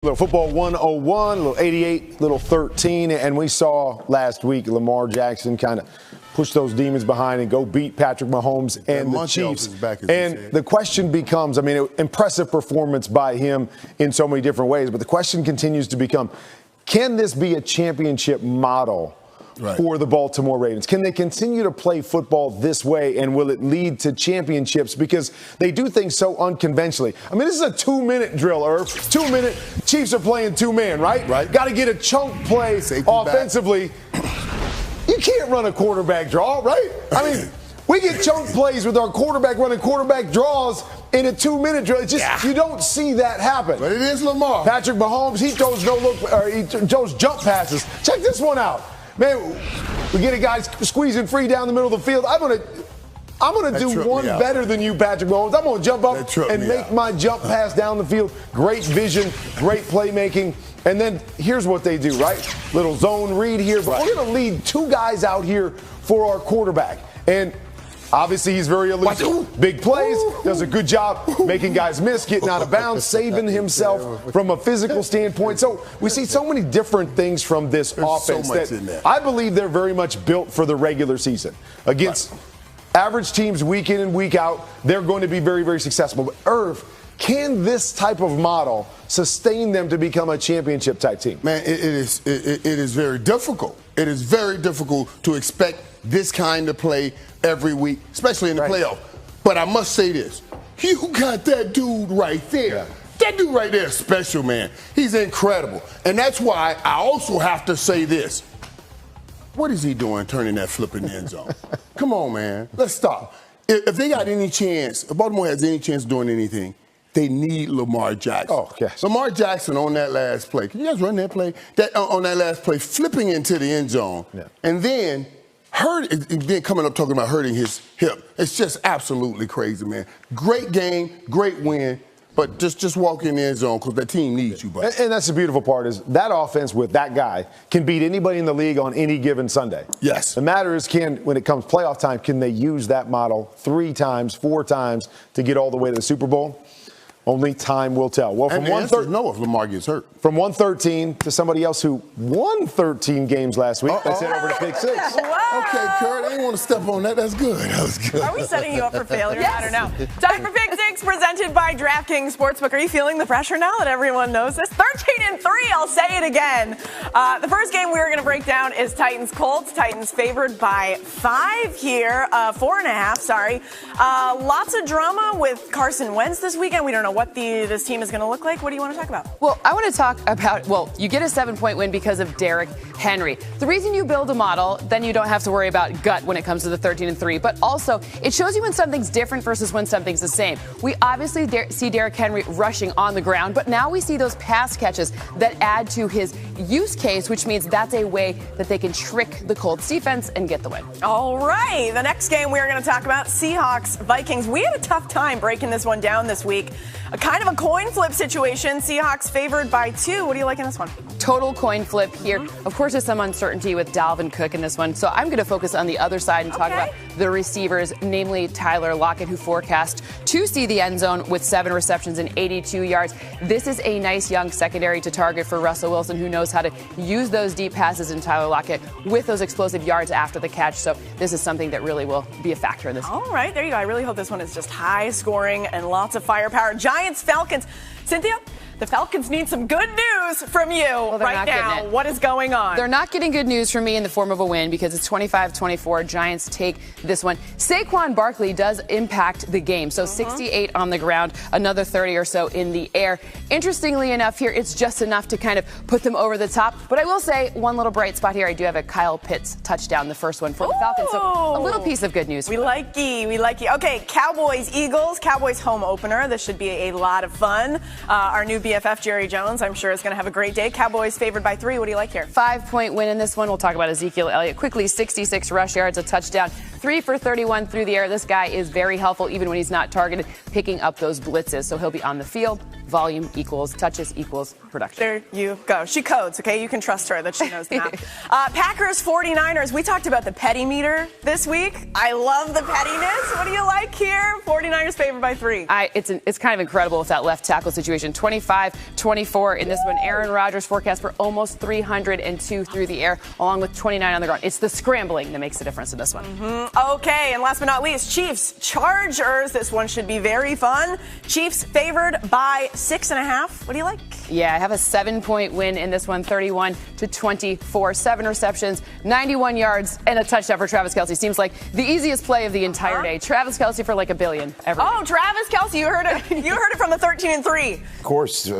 Little football 101, little 88, little 13, and we saw last week Lamar Jackson kind of push those demons behind and go beat Patrick Mahomes and the Chiefs. And the question becomes, I mean, impressive performance by him in so many different ways, but the question continues to become, can this be a championship model for the Baltimore Ravens? Can they continue to play football this way, and will it lead to championships? Because they do things so unconventionally. I mean, this is a 2-minute drill, Irv. 2-minute. Chiefs are playing two-man, right? Got to get a chunk play offensively. You can't run a quarterback draw, right? I mean, we get chunk plays with our quarterback running quarterback draws in a 2-minute drill. It's just, you don't see that happen. But it is Lamar. Patrick Mahomes, he throws he throws jump passes. Check this one out. Man, we get a guy squeezing free down the middle of the field. I'm gonna do one better than you, Patrick Mahomes. I'm gonna jump up and make my jump pass down the field. Great vision, great playmaking. And then here's what they do, right? Little zone read here, but we're gonna lead two guys out here for our quarterback. And obviously, he's very elusive. Big plays, does a good job making guys miss, getting out of bounds, saving himself from a physical standpoint. So we see so many different things from this offense that I believe they're very much built for the regular season. Against average teams week in and week out, they're going to be very, very successful. But Irv, can this type of model sustain them to become a championship type team? Man, it is very difficult. It is very difficult to expect this kind of play every week, especially in the playoff. But I must say this. You got that dude right there. That dude right there is special, man. He's incredible. And that's why I also have to say this. What is he doing turning that flip in the end zone? Come on, man. Let's stop. If they got any chance, if Baltimore has any chance of doing anything, they need Lamar Jackson. Oh, yes. Lamar Jackson on that last play. Can you guys run that play? On that last play, flipping into the end zone. And then coming up talking about hurting his hip. It's just absolutely crazy, man. Great game, great win, but just walk in the end zone because that team needs you, buddy. And that's the beautiful part is that offense with that guy can beat anybody in the league on any given Sunday. Yes. The matter is, when it comes playoff time, can they use that model 3 times, 4 times to get all the way to the Super Bowl? Only time will tell. Well, from if Lamar gets hurt. From 113 to somebody else who won 13 games last week. That's it over to pick 6. Wow. Okay, Kurt, I didn't want to step on that. That's good. That was good. Are we setting you up for failure? I don't know. Time for Pick 6, presented by DraftKings Sportsbook. Are you feeling the pressure now that everyone knows this? 13-3, I'll say it again. The first game we're going to break down is Titans-Colts. Titans favored by 5 here. 4.5, sorry. Lots of drama with Carson Wentz this weekend. We don't know what this team is going to look like. What do you want to talk about? Well, I want to talk about, you get a 7-point win because of Derrick Henry. The reason you build a model, then you don't have to worry about gut when it comes to the 13-3. But also, it shows you when something's different versus when something's the same. We obviously see Derrick Henry rushing on the ground, but now we see those pass catches that add to his use case, which means that's a way that they can trick the Colts defense and get the win. All right. The next game we're going to talk about, Seahawks-Vikings. We had a tough time breaking this one down this week. A kind of a coin flip situation. Seahawks favored by 2. What do you like in this one? Total coin flip here. Of course, there's some uncertainty with Dalvin Cook in this one. So I'm going to focus on the other side and talk about the receivers, namely Tyler Lockett, who forecast to see the end zone with 7 receptions and 82 yards. This is a nice young secondary to target for Russell Wilson, who knows how to use those deep passes in Tyler Lockett with those explosive yards after the catch. So this is something that really will be a factor in this. All right, there you go. I really hope this one is just high scoring and lots of firepower. Giants-Falcons. Cynthia, the Falcons need some good news from you right now. What is going on? They're not getting good news from me in the form of a win because it's 25-24. Giants take this one. Saquon Barkley does impact the game. So 68 on the ground, another 30 or so in the air. Interestingly enough here, it's just enough to kind of put them over the top. But I will say one little bright spot here. I do have a Kyle Pitts touchdown, the first one for the Falcons. So a little piece of good news. We like ye. Okay, Cowboys-Eagles. Cowboys home opener. This should be a lot of fun. Our new BFF, Jerry Jones, I'm sure is going to have a great day. Cowboys favored by 3. What do you like here? 5-point win in this one. We'll talk about Ezekiel Elliott quickly. 66 rush yards, a touchdown. 3 for 31 through the air. This guy is very helpful even when he's not targeted, picking up those blitzes. So he'll be on the field. Volume equals touches equals production. There you go. She codes, okay? You can trust her that she knows the math. Packers 49ers. We talked about the petty meter this week. I love the pettiness. What do you like here? 49ers favored by 3. It's kind of incredible with that left tackle situation. 25-24 in this one. Aaron Rodgers forecast for almost 302 through the air, along with 29 on the ground. It's the scrambling that makes the difference in this one. Okay, and last but not least, Chiefs Chargers. This one should be very fun. Chiefs favored by 6.5. What do you like? Yeah, I have a 7-point win in this one, 31-24. 7 receptions, 91 yards, and a touchdown for Travis Kelce. Seems like the easiest play of the entire day. Travis Kelce for like $1 billion every day. Travis Kelce, you heard it. You heard it from the 13-3. Of course,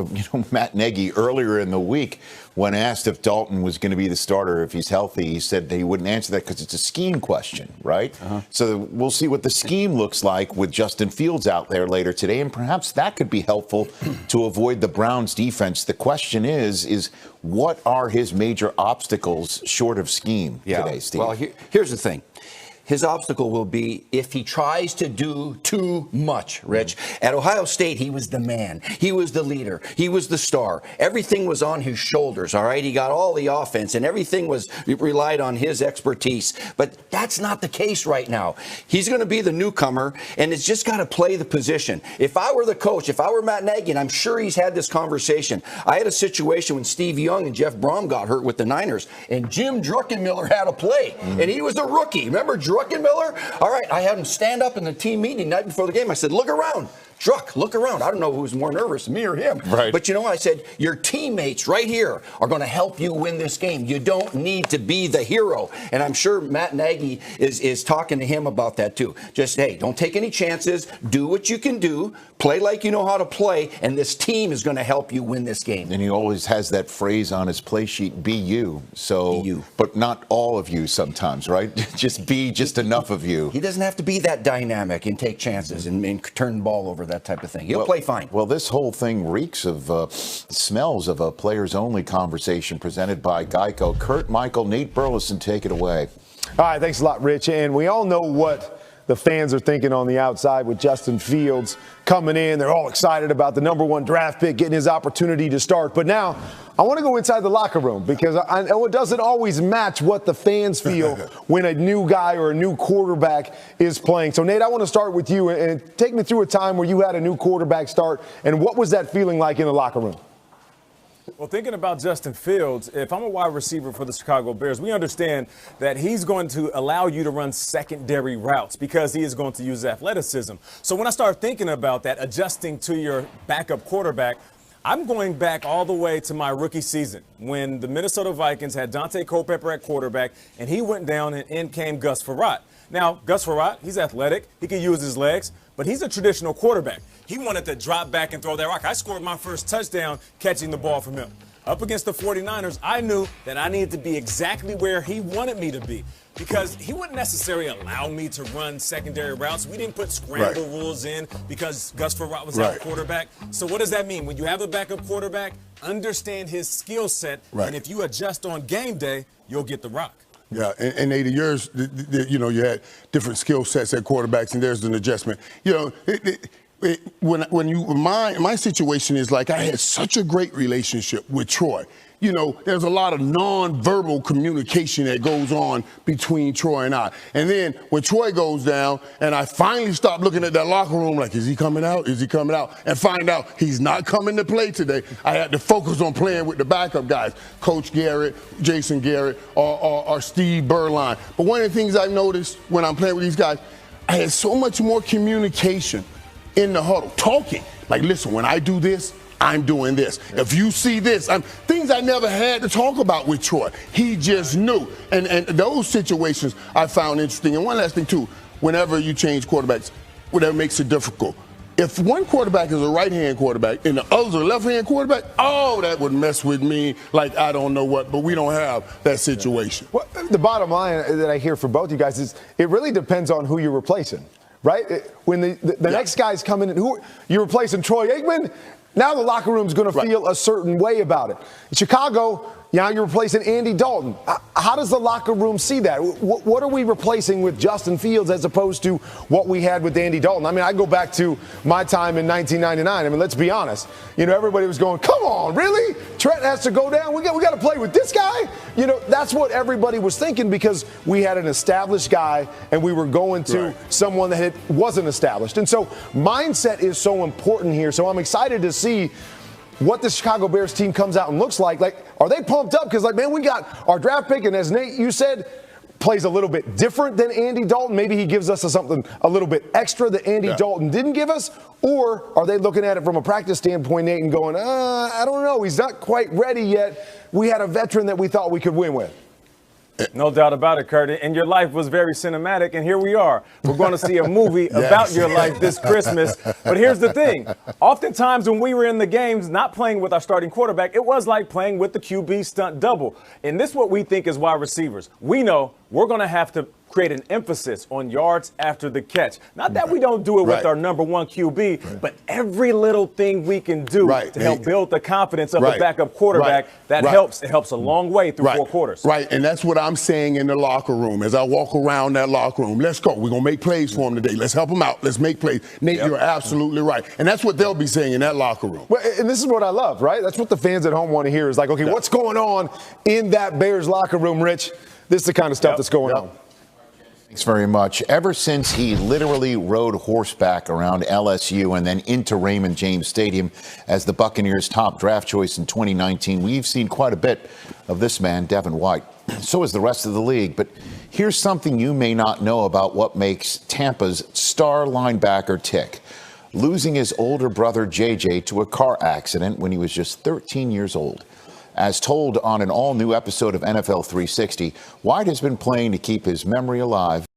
Matt Nagy earlier in the week, when asked if Dalton was going to be the starter, if he's healthy, he said that he wouldn't answer that because it's a scheme question, right? So we'll see what the scheme looks like with Justin Fields out there later today, and perhaps that could be helpful to avoid the Browns' defense. The question is what are his major obstacles short of scheme today, Steve? Well, here's the thing. His obstacle will be if he tries to do too much, Rich. At Ohio State, he was the man. He was the leader. He was the star. Everything was on his shoulders, all right? He got all the offense, and everything relied on his expertise. But that's not the case right now. He's going to be the newcomer, and it's just got to play the position. If I were the coach, if I were Matt Nagy, and I'm sure he's had this conversation, I had a situation when Steve Young and Jeff Brom got hurt with the Niners, and Jim Druckenmiller had a play, and he was a rookie. Remember Druckenmiller? All right, I had him stand up in the team meeting night before the game. I said, look around. Druck, look around. I don't know who's more nervous, me or him. Right. But I said, your teammates right here are going to help you win this game. You don't need to be the hero. And I'm sure Matt Nagy is talking to him about that too. Just, hey, don't take any chances. Do what you can do. Play like you know how to play. And this team is going to help you win this game. And he always has that phrase on his play sheet, be you. So, be you. But not all of you sometimes, right? just enough of you. He doesn't have to be that dynamic and take chances and turn the ball over, that type of thing. He'll play fine. Well, this whole thing reeks of smells of a players-only conversation presented by Geico. Kurt, Michael, Nate Burleson, take it away. All right, thanks a lot, Rich. And we all know what the fans are thinking on the outside with Justin Fields coming in. They're all excited about the #1 draft pick, getting his opportunity to start. But now I want to go inside the locker room because I know it doesn't always match what the fans feel when a new guy or a new quarterback is playing. So, Nate, I want to start with you and take me through a time where you had a new quarterback start, and what was that feeling like in the locker room? Well, thinking about Justin Fields, if I'm a wide receiver for the Chicago Bears, we understand that he's going to allow you to run secondary routes because he is going to use athleticism. So when I start thinking about that, adjusting to your backup quarterback, I'm going back all the way to my rookie season when the Minnesota Vikings had Dante Culpepper at quarterback, and he went down and in came Gus Frerotte. Now, Gus Frerotte, he's athletic. He can use his legs, but he's a traditional quarterback. He wanted to drop back and throw that rock. I scored my first touchdown catching the ball from him. Up against the 49ers, I knew that I needed to be exactly where he wanted me to be because he wouldn't necessarily allow me to run secondary routes. We didn't put scramble rules in because Gus Frerotte was our quarterback. So what does that mean? When you have a backup quarterback, understand his skill set, and if you adjust on game day, you'll get the rock. Yeah, and 80 years, you had different skill sets at quarterbacks, and there's an adjustment. My situation is like I had such a great relationship with Troy. There's a lot of nonverbal communication that goes on between Troy and I. And then when Troy goes down and I finally stop looking at that locker room like, is he coming out? Is he coming out? And find out he's not coming to play today, I had to focus on playing with the backup guys, Coach Garrett, Jason Garrett, or Steve Berline. But one of the things I've noticed when I'm playing with these guys, I had so much more communication in the huddle, talking. Like, listen, when I do this, I'm doing this. If you see this, things I never had to talk about with Troy. He just knew. And those situations I found interesting. And one last thing, too, whenever you change quarterbacks, whatever makes it difficult. If one quarterback is a right-hand quarterback and the other's a left-hand quarterback, that would mess with me like I don't know what, but we don't have that situation. Well, the bottom line that I hear for both you guys is it really depends on who you're replacing, right? When the next guy's coming in, who you're replacing Troy Aikman, now the locker room's going to feel a certain way about it. In Chicago, Now you're replacing Andy Dalton. How does the locker room see that? What are we replacing with Justin Fields as opposed to what we had with Andy Dalton? I mean, I go back to my time in 1999. I mean, let's be honest. You know, everybody was going, come on, really? Trent has to go down? We got to play with this guy? You know, that's what everybody was thinking because we had an established guy and we were going to someone that wasn't established. And so mindset is so important here. So I'm excited to see what the Chicago Bears team comes out and looks like. Like, are they pumped up? Because, like, man, we got our draft pick, and as Nate, you said, plays a little bit different than Andy Dalton. Maybe he gives us something a little bit extra that Andy Dalton didn't give us. Or are they looking at it from a practice standpoint, Nate, and going, I don't know, he's not quite ready yet. We had a veteran that we thought we could win with. No doubt about it, Kurt. And your life was very cinematic, and here we are. We're going to see a movie about your life this Christmas. But here's the thing. Oftentimes when we were in the games not playing with our starting quarterback, it was like playing with the QB stunt double. And this is what we think as wide receivers. We know we're going to have to create an emphasis on yards after the catch. Not that we don't do it with our number one QB, but every little thing we can do to help build the confidence of a backup quarterback, that helps. It helps a long way through 4 quarters. Right, and that's what I'm saying in the locker room as I walk around that locker room. Let's go. We're going to make plays for him today. Let's help him out. Let's make plays. Nate, you're absolutely right. And that's what they'll be saying in that locker room. Well, and this is what I love, right? That's what the fans at home want to hear is like, okay, what's going on in that Bears locker room, Rich? This is the kind of stuff that's going on. Thanks very much. Ever since he literally rode horseback around LSU and then into Raymond James Stadium as the Buccaneers' top draft choice in 2019, we've seen quite a bit of this man, Devin White. So is the rest of the league. But here's something you may not know about what makes Tampa's star linebacker tick. Losing his older brother, JJ, to a car accident when he was just 13 years old. As told on an all-new episode of NFL 360, White has been playing to keep his memory alive.